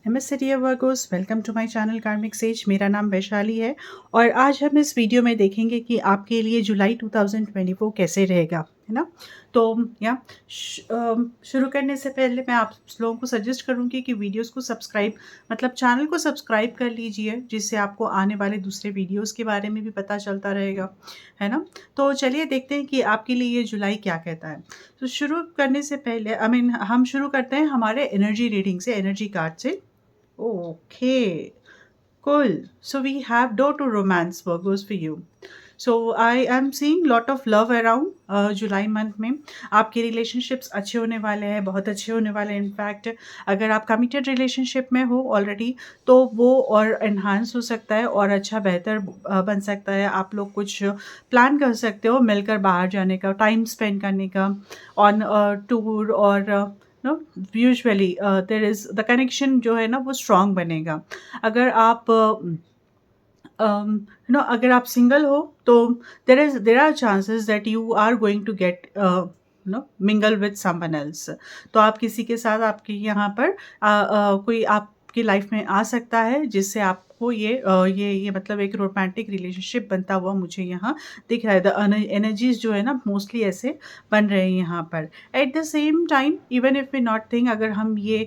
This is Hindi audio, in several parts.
नमस्ते dear Virgos, welcome to my channel karmic sage. मेरा नाम वैशाली है और आज हम इस वीडियो में देखेंगे कि आपके लिए जुलाई 2024 कैसे रहेगा, है ना। तो शुरू करने से पहले मैं आप लोगों को सजेस्ट करूंगी कि वीडियोस को सब्सक्राइब मतलब चैनल को सब्सक्राइब कर लीजिए, जिससे आपको आने वाले दूसरे वीडियोस के बारे में भी पता चलता रहेगा, है ना। तो चलिए देखते हैं कि आपके लिए ये जुलाई क्या कहता है। तो शुरू करने से पहले हम शुरू करते हैं हमारे एनर्जी रीडिंग से, एनर्जी कार्ड से। Okay, cool. So we have door to romance Virgos for you. So I am seeing lot of love around July month में। आपके रिलेशनशिप्स अच्छे होने वाले हैं, बहुत अच्छे होने वाले हैं। इनफैक्ट अगर आप कमिटेड रिलेशनशिप में हो ऑलरेडी तो वो और एनहांस हो सकता है और अच्छा बेहतर बन सकता है। आप लोग कुछ प्लान कर सकते हो मिलकर बाहर जाने का, टाइम स्पेंड करने का, ऑन टूर और no usually there is the connection जो है ना वो स्ट्रॉन्ग बनेगा। अगर आप अगर आप सिंगल हो तो there are chances that you are going to get mingle with someone else. तो आप किसी के साथ आपके यहाँ पर कोई आपकी लाइफ में आ सकता है जिससे आपको ये मतलब एक रोमांटिक रिलेशनशिप बनता हुआ मुझे यहाँ दिख रहा है। द एनर्जीज जो है ना मोस्टली ऐसे बन रहे हैं यहाँ पर। At the same time even if we not think, अगर हम ये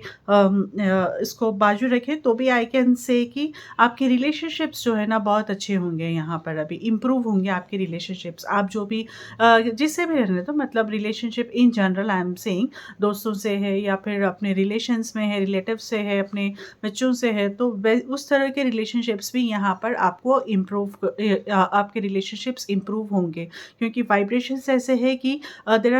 इसको बाजू रखें तो भी आई कैन से कि आपके रिलेशनशिप्स जो है ना बहुत अच्छे होंगे यहाँ पर, अभी इम्प्रूव होंगे आपके रिलेशनशिप्स। आप जो भी जिससे भी रहने तो मतलब relationship in general I am saying, दोस्तों से है या फिर अपने रिलेशंस में है, रिलेटिव से है, अपने बच्चों से है, तो उस तरह के रिलेशनशिप्स भी यहाँ पर आपको आपके रिलेशनशिप्स इम्प्रूव होंगे, क्योंकि वाइब्रेशंस ऐसे है कि there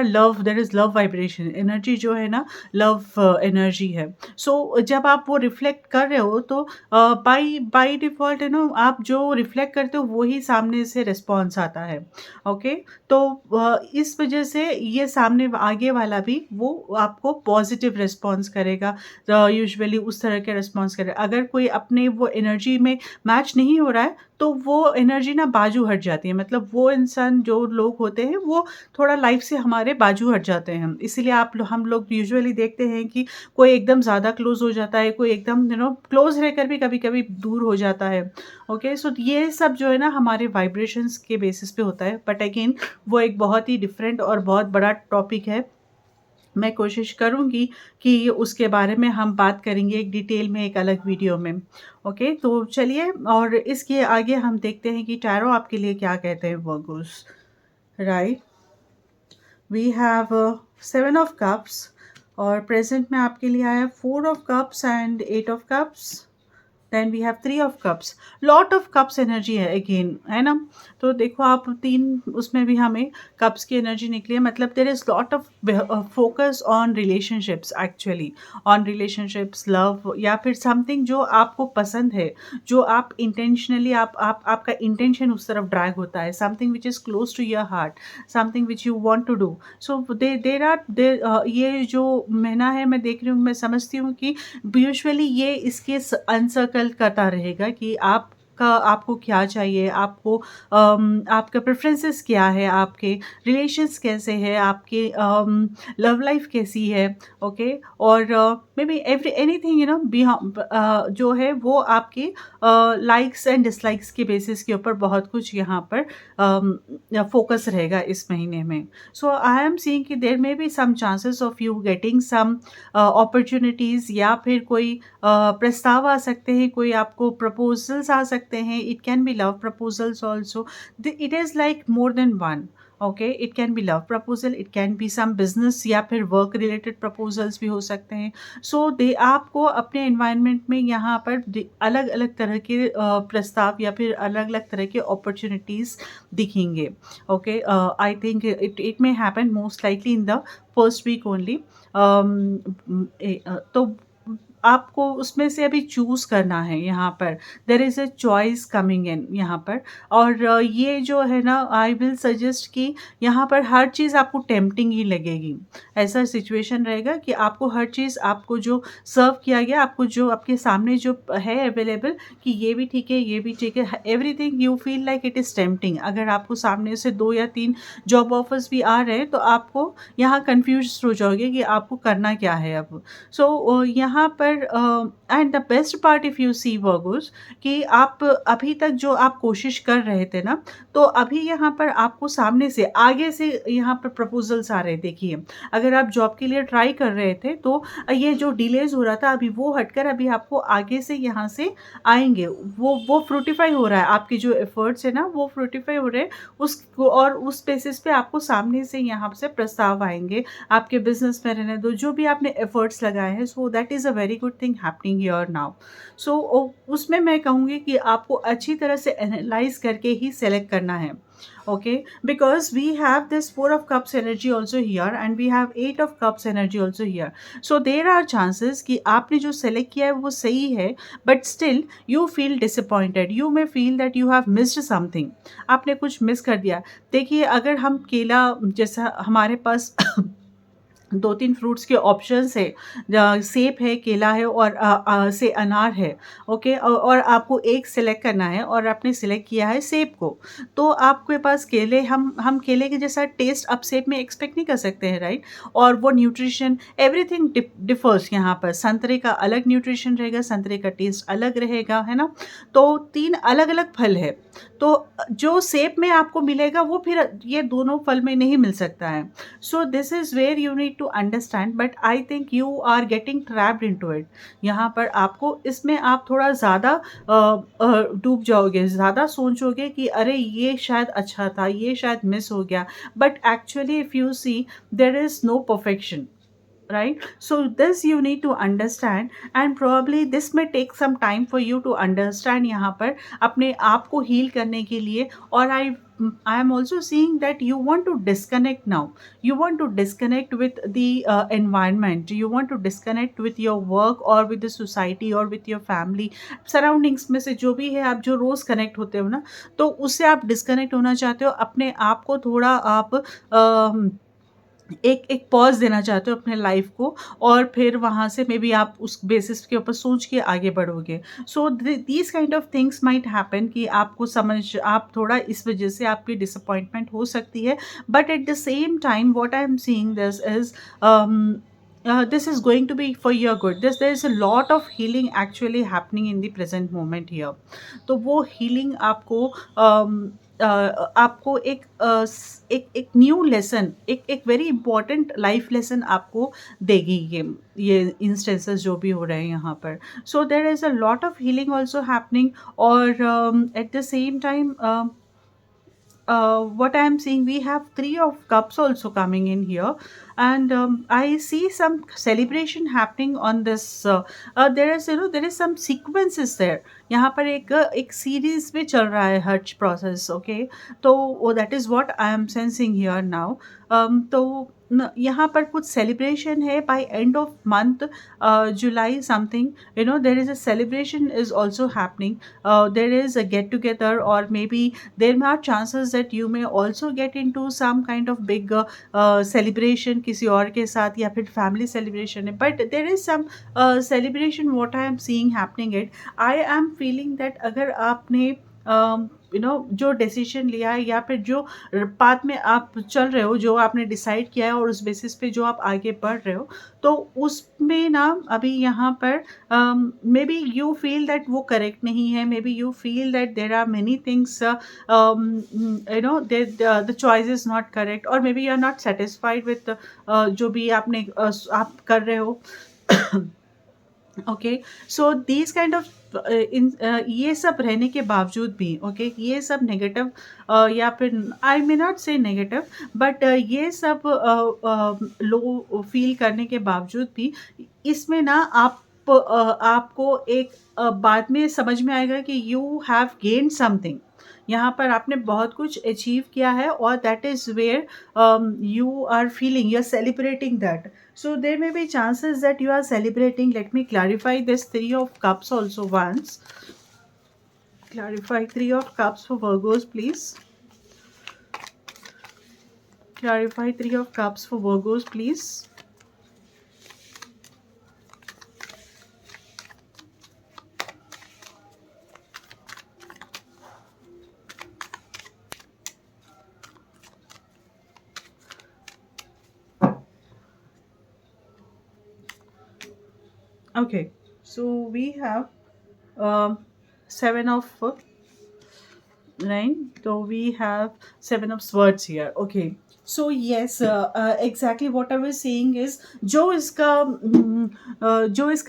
is love vibration energy जो है ना, लव एनर्जी है। सो जब आप वो रिफ्लेक्ट कर रहे हो तो बाय डिफ़ॉल्ट आप जो रिफ्लेक्ट करते हो वही सामने से रिस्पॉन्स आता है। ओके, तो इस वजह से ये सामने आगे वाला भी वो आपको पॉजिटिव रिस्पॉन्स करेगा, यूजुअली उस तरह के रिस्पॉन्स करेगा। अगर कोई अपने वो एनर्जी में मैच नहीं हो रहा है तो वो एनर्जी ना बाजू हट जाती है, मतलब वो इंसान जो लोग होते हैं वो थोड़ा लाइफ से हमारे बाजू हट जाते हैं। इसीलिए हम लोग यूजुअली देखते हैं कि कोई एकदम ज़्यादा क्लोज़ हो जाता है, कोई एकदम क्लोज़ रहकर भी कभी-कभी दूर हो जाता है। ओके, सो ये सब जो है ना हमारे वाइब्रेशंस के बेसिस पे होता है। बट अगेन वो एक बहुत ही डिफरेंट और बहुत बड़ा टॉपिक है। मैं कोशिश करूँगी कि उसके बारे में हम बात करेंगे एक डिटेल में एक अलग वीडियो में। ओके, तो चलिए और इसके आगे हम देखते हैं कि टैरो आपके लिए क्या कहते हैं Virgos. Right, we have 7 of cups और प्रेजेंट में आपके लिए आया 4 of cups and 8 of cups. Then we have 3 of cups. Lot of cups energy है अगेन, है ना। तो देखो आप 3 उसमें भी हमें कप्स की एनर्जी निकली है, मतलब there is lot of focus on relationships, actually on relationships, love या फिर समथिंग जो आपको पसंद है, जो आप इंटेंशनली आपका इंटेंशन उस तरफ ड्रैग होता है, something which is close to your heart, something which you want to do. So there are ये जो महीना है मैं देख रही हूँ, मैं समझती हूँ कि यूजुअली ये इसके अनसर्कल करता रहेगा कि आपको क्या चाहिए, आपका प्रेफरेंसेस क्या है, आपके रिलेशंस कैसे हैं, आपके लव लाइफ कैसी है। ओके, और मे बी एवरी एनीथिंग जो है वो आपके लाइक्स एंड डिसलाइक्स के बेसिस के ऊपर बहुत कुछ यहाँ पर फोकस रहेगा इस महीने में। सो आई एम सीइंग कि there may be some chances of you getting some opportunities, या फिर कोई प्रस्ताव आ सकते हैं, कोई आपको प्रपोजल्स आ सकते हैं। It can be love proposals also, it is like more than one. Okay, it can be love proposal, it can be some business या फिर वर्क रिलेटेड प्रपोजल्स भी हो सकते हैं। सो दे आपको अपने एनवायरनमेंट में यहाँ पर अलग अलग तरह के प्रस्ताव या फिर अलग अलग तरह के अपॉर्चुनिटीज़ दिखेंगे। Okay, I think it may happen most likely in the first week only. तो आपको उसमें से अभी चूज़ करना है यहाँ पर। There is a choice coming in यहाँ पर। और ये जो है ना, आई विल सजेस्ट कि यहाँ पर हर चीज़ आपको टेम्पटिंग ही लगेगी। ऐसा सिचुएशन रहेगा कि आपको हर चीज़, आपको जो सर्व किया गया, आपको जो आपके सामने जो है अवेलेबल, कि ये भी ठीक है, ये भी ठीक है, everything you feel like it is tempting. अगर आपको सामने से 2 या 3 जॉब ऑफर्स भी आ रहे हैं तो आपको यहाँ कन्फ्यूज हो जाओगे कि आपको करना क्या है अब। सो यहाँ पर पर and the best part if you see Virgos, कि आप अभी तक जो आप कोशिश कर रहे थे ना, तो अभी यहाँ पर आपको सामने से आगे से यहाँ पर प्रपोजल्स आ रहे हैं। देखिए, अगर आप जॉब के लिए ट्राई कर रहे थे, तो ये जो डिलेज हो रहा था, अभी वो हटकर अभी आपको आगे से यहाँ से आएंगे, वो फ्रूटिफाई हो रहा है। आपके जो एफर्ट्स है ना, वो फ्रूटिफाई हो रहे हैं। उसको और उस बेसिस पे आपको सामने से यहाँ से प्रस्ताव आएंगे, आपके बिजनेस में रहने दो, जो भी आपने एफर्ट्स लगाए हैं। So that is a very good thing happening here now. So उसमें मैं कहूँगी कि आपको अच्छी तरह से एनालाइज करके ही सेलेक्ट करना है। Okay, because we have this four of cups energy also here and we have eight of cups energy also here. So there are chances कि आपने जो select किया है वो सही है, but still you feel disappointed, you may feel that you have missed something. आपने कुछ मिस कर दिया। देखिए, अगर हम केला, जैसा हमारे पास 2-3 फ्रूट्स के ऑप्शंस है, सेब है, केला है और से अनार है। ओके, और आपको एक सेलेक्ट करना है और आपने सेलेक्ट किया है सेब को। तो आपके पास केले, हम केले के जैसा टेस्ट अब सेब में एक्सपेक्ट नहीं कर सकते हैं, राइट? और वो न्यूट्रिशन एवरीथिंग डिफर्स यहाँ पर। संतरे का अलग न्यूट्रिशन रहेगा, संतरे का टेस्ट अलग रहेगा, है ना? तो 3 अलग-अलग फल है। तो जो सेब में आपको मिलेगा वो फिर ये दोनों फल में नहीं मिल सकता है। So this is where you need to understand, but I think you are getting trapped into it. यहाँ पर आपको इसमें आप थोड़ा ज़्यादा डूब जाओगे, ज़्यादा सोचोगे कि अरे ये शायद अच्छा था, ये शायद मिस हो गया। But actually if you see, there is no perfection, right? So this you need to understand, and probably this may take some time for you to understand यहाँ पर अपने आप को हील करने के लिए। और I am also seeing that you want to disconnect now. You want to disconnect with the environment. You want to disconnect with your work or with the society or with your family surroundings में से जो भी है, आप जो रोज़ कनेक्ट होते हो ना, तो उससे आप डिस्कनेक्ट होना चाहते हो। अपने आप को थोड़ा आप एक एक पॉज़ देना चाहते हो अपने लाइफ को, और फिर वहाँ से मे बी आप उस बेसिस के ऊपर सोच के आगे बढ़ोगे। So these kind of things might happen कि आपको आप थोड़ा इस वजह से आपकी डिसअपॉइंटमेंट हो सकती है। But at the same time what I am seeing this is this is going to be for your good. There is a lot of healing actually happening in the present moment here. तो वो healing आपको आपको एक न्यू लेसन, एक वेरी इंपॉर्टेंट लाइफ लेसन आपको देगी ये इंस्टेंसेस जो भी हो रहे हैं यहाँ पर। So there is a lot of healing also happening. और at the same time what I am seeing, we have three of cups also coming in here, and I see some celebration happening on this. There is, there is some sequences there. यहाँ पर एक सीरीज में चल रहा है हर प्रोसेस। ओके, तो that is what I am sensing here now. तो यहाँ पर कुछ सेलिब्रेशन है by end of month July something, there is a celebration is also happening, there is a get together, और maybe there are chances that you may also get into some kind of big celebration किसी और के साथ, या फिर family celebration है। But there is some celebration what I am seeing happening it. I am feeling that अगर आपने जो डिसीजन लिया है, या फिर जो पाथ में आप चल रहे हो, जो आपने डिसाइड किया है और उस बेसिस पे जो आप आगे बढ़ रहे हो, तो उसमें ना अभी यहाँ पर maybe you feel that वो करेक्ट नहीं है। Maybe you feel that there are many things, the choice is not correct, और maybe you are not satisfied with जो भी आपने आप कर रहे हो। Okay, so these kind of ये सब रहने के बावजूद भी, ओके, ये सब नेगेटिव, या फिर आई मे नॉट से नेगेटिव, बट ये सब लो फील करने के बावजूद भी, इसमें ना आपको एक बाद में समझ में आएगा कि यू हैव गेन समथिंग। यहाँ पर आपने बहुत कुछ अचीव किया है, और that is where you are feeling, you're celebrating that. So there may be chances that you are celebrating. Let me clarify this three of cups also once. Clarify three of cups for Virgos, please. Clarify three of cups for Virgos, please. Okay. So we have seven of right, so we have seven of swords here. Okay, so yes, exactly what I was saying is जो इसका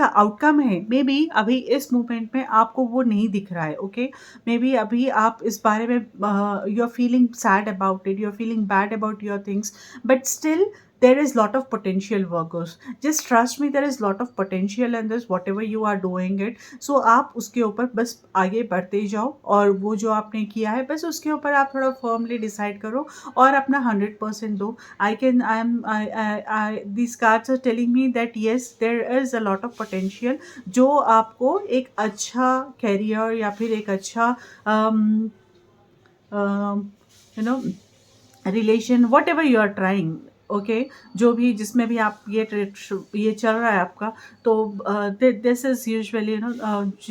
आउटकम है, मे बी अभी इस मोमेंट में आपको वो नहीं दिख रहा है. ओके, मे बी अभी आप इस बारे में you are feeling sad about it, you are feeling bad about your things, but still there is lot of potential workers. Just trust me, there is lot of potential in this whatever you are doing it. So आप उसके ऊपर बस आगे बढ़ते जाओ, और वो जो आपने किया है बस उसके ऊपर आप थोड़ा फर्मली डिसाइड करो और अपना 100% दो. आई these cards are telling me that yes, there is a lot of potential जो आपको एक अच्छा कैरियर या फिर एक अच्छा you know relation, whatever you are trying. Okay, जो भी जिसमें भी आप ये चल रहा है आपका, तो दिस इज़ यूजुअली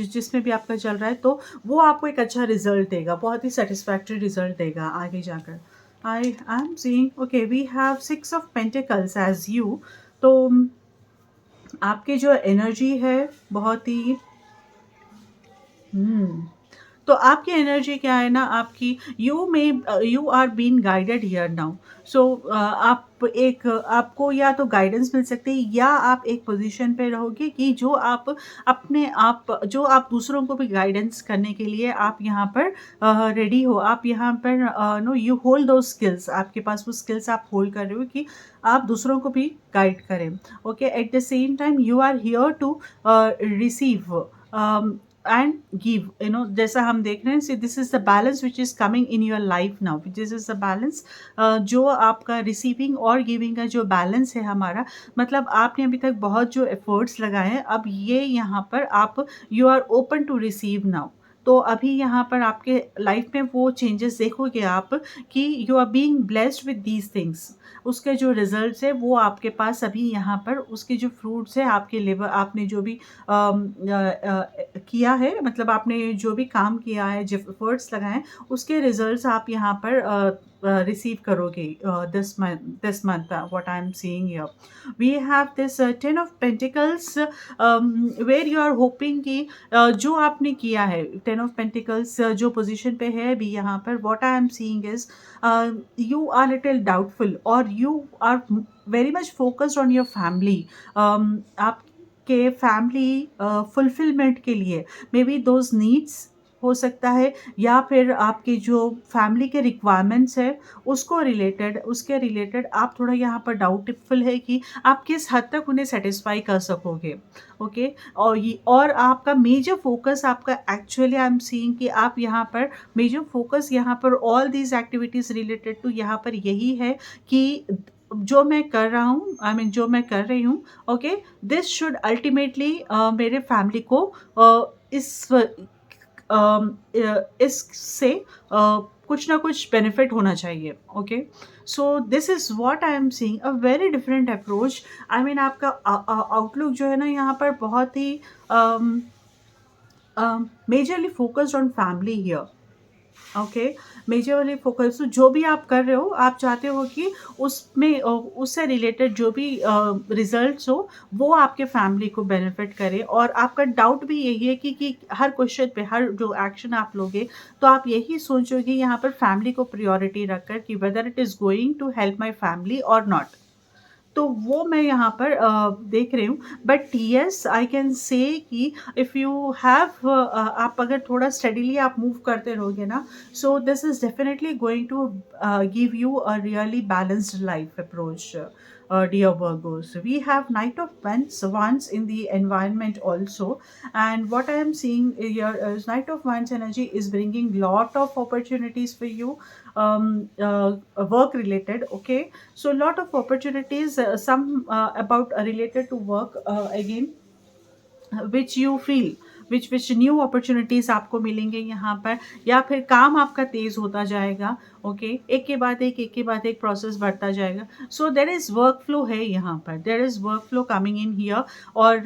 जिसमें भी आपका चल रहा है, तो वो आपको एक अच्छा रिजल्ट देगा, बहुत ही सेटिस्फैक्ट्री रिजल्ट देगा आगे जाकर. I am seeing, okay, we have six of pentacles as you. तो आपकी जो एनर्जी है बहुत ही तो आपकी एनर्जी क्या है ना, आपकी you are been guided here now. So आप एक आपको या तो गाइडेंस मिल सकती है, या आप एक पोजीशन पे रहोगे कि जो आप अपने आप जो आप दूसरों को भी गाइडेंस करने के लिए आप यहाँ पर रेडी हो. आप यहाँ पर नो यू होल्ड दो स्किल्स, आपके पास वो स्किल्स आप होल्ड कर रहे हो कि आप दूसरों को भी गाइड करें. Okay, at the same time you are here to receive and give, जैसा हम देख रहे हैं. See, this is the balance which is coming in your life now. This is the balance, जो आपका रिसीविंग और गिविंग का जो बैलेंस है हमारा, मतलब आपने अभी तक बहुत जो एफर्ट्स लगाए हैं, अब ये यहाँ पर आप you are open to receive now. तो अभी यहाँ पर आपके लाइफ में वो चेंजेस देखोगे आप कि you are being blessed with these things. उसके जो रिजल्ट्स है वो आपके पास अभी यहाँ पर, उसके जो फ्रूट्स है आपके लेबर, आपने जो भी किया है, मतलब आपने जो भी काम किया है, जो एफर्ट्स लगाए हैं, उसके रिजल्ट्स आप यहाँ पर रिसीव करोगे this month. What I am seeing here, we have this 10 of pentacles, where you are hoping कि जो आपने किया है, 10 ऑफ पेंटिकल्स जो पोजीशन पे है अभी यहाँ पर, what I am seeing is you are little doubtful, or you are very much focused on your family. आपके फैमिली फुलफिलमेंट के लिए मे बी दोज नीड्स हो सकता है, या फिर आपकी जो फैमिली के रिक्वायरमेंट्स है उसके रिलेटेड आप थोड़ा यहाँ पर डाउटफुल है कि आप किस हद तक उन्हें सेटिस्फाई कर सकोगे. ओके, और आपका मेजर फोकस, आपका एक्चुअली आई एम सीइंग कि आप यहाँ पर मेजर फोकस यहाँ पर all these activities related to यहाँ पर यही है कि जो मैं कर रहा हूँ, आई मीन जो मैं कर रही हूँ, ओके, दिस शुड अल्टीमेटली मेरे फैमिली को इससे कुछ ना कुछ बेनिफिट होना चाहिए. Okay, so this is what I am seeing, a very different approach. I mean आपका आउटलुक जो है ना यहाँ पर बहुत ही majorly focused on family here. Okay, majorly focus, तो जो भी आप कर रहे हो, आप चाहते हो कि उसमें उससे रिलेटेड जो भी रिजल्ट्स हो वो आपके फैमिली को बेनिफिट करे. और आपका डाउट भी यही है कि हर क्वेश्चन पे, हर जो एक्शन आप लोगे, तो आप यही सोचोगे यहाँ पर फैमिली को प्रायोरिटी रखकर कि whether it is going to help my family और नॉट. तो वो मैं यहाँ पर देख रही हूँ. But yes, I can say कि इफ़ यू हैव आप अगर थोड़ा स्टडीली आप मूव करते रहोगे ना, so this is definitely going to give you a really balanced life approach, dear Virgos. We have Knight of Wands in the environment also, and what I am seeing here is Knight of Wands energy is bringing lot of opportunities for you, work related. Okay, so lot of opportunities, some about related to work again, which you feel which new opportunities आपको मिलेंगे यहाँ पर, या फिर काम आपका तेज़ होता जाएगा. ओके, एक के बाद एक के बाद एक प्रोसेस बढ़ता जाएगा. So there is work flow है यहाँ पर, there is work flow coming in here, और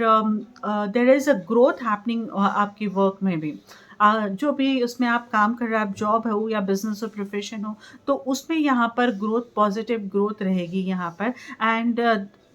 there is a growth happening आपकी वर्क में भी. जो भी उसमें आप काम कर रहे हैं, आप जॉब हो या बिजनेस हो, प्रोफेशन हो, तो उसमें यहाँ पर ग्रोथ, पॉजिटिव ग्रोथ रहेगी यहाँ पर. एंड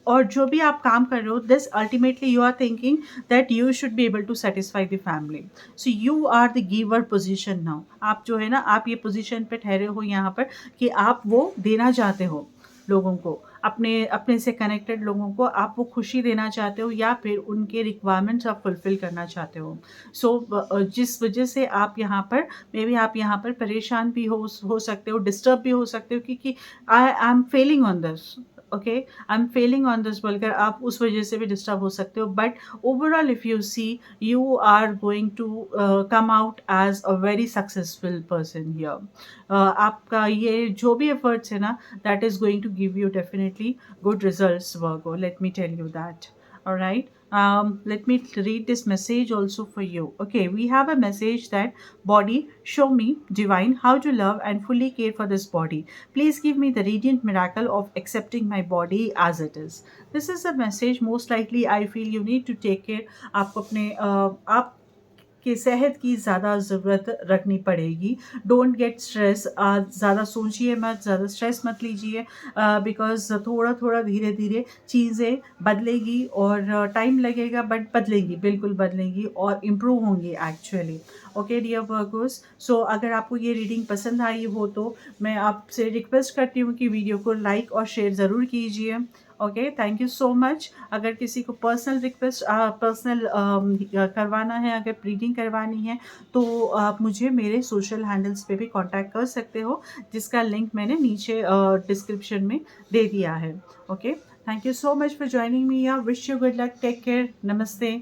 और जो भी आप काम कर रहे हो, this ultimately you are thinking that you should be able to satisfy the family, so you are the giver position now. आप जो है ना, आप ये पोजीशन पे ठहरे हो यहाँ पर कि आप वो देना चाहते हो लोगों को, अपने अपने से कनेक्टेड लोगों को आप वो खुशी देना चाहते हो या फिर उनके रिक्वायरमेंट्स आप फुलफिल करना चाहते हो। सो जिस वजह से आप यहाँ पर मे बी आप यहाँ पर परेशान भी हो सकते हो, डिस्टर्ब भी हो सकते हो, क्योंकि I am Fehling on this, okay, I am Fehling on this बोलकर आप उस वजह से भी डिस्टर्ब हो सकते हो। But overall if you see, you are going to come out as a very successful person here. आपका ये जो भी एफर्ट्स है ना, that is going to give you definitely good results, Virgo, let me tell you that. All right, let me read this message also for you. Okay, we have a message that body, show me divine how to love and fully care for this body. Please give me the radiant miracle of accepting my body as it is. This is a message, most likely I feel you need to take care. आपको अपने आप कि सेहत की ज़्यादा ज़रूरत रखनी पड़ेगी। डोंट गेट स्ट्रेस, ज़्यादा सोचिए मत, ज़्यादा स्ट्रेस मत लीजिए, बिकॉज़ थोड़ा-थोड़ा धीरे-धीरे चीज़ें बदलेगी और टाइम लगेगा, बट बदलेंगी, बिल्कुल बदलेंगी और इम्प्रूव होंगी एक्चुअली। ओके डियर वर्गोस, सो अगर आपको ये रीडिंग पसंद आई हो तो मैं आपसे रिक्वेस्ट करती हूँ कि वीडियो को लाइक और शेयर ज़रूर कीजिए। Okay, thank you so much. अगर किसी को पर्सनल रिक्वेस्ट पर्सनल करवाना है, अगर रीडिंग करवानी है, तो आप मुझे मेरे सोशल हैंडल्स पे भी कांटेक्ट कर सकते हो, जिसका लिंक मैंने नीचे डिस्क्रिप्शन में दे दिया है। Okay, thank you so much for joining me. Wish you good luck, take care, नमस्ते।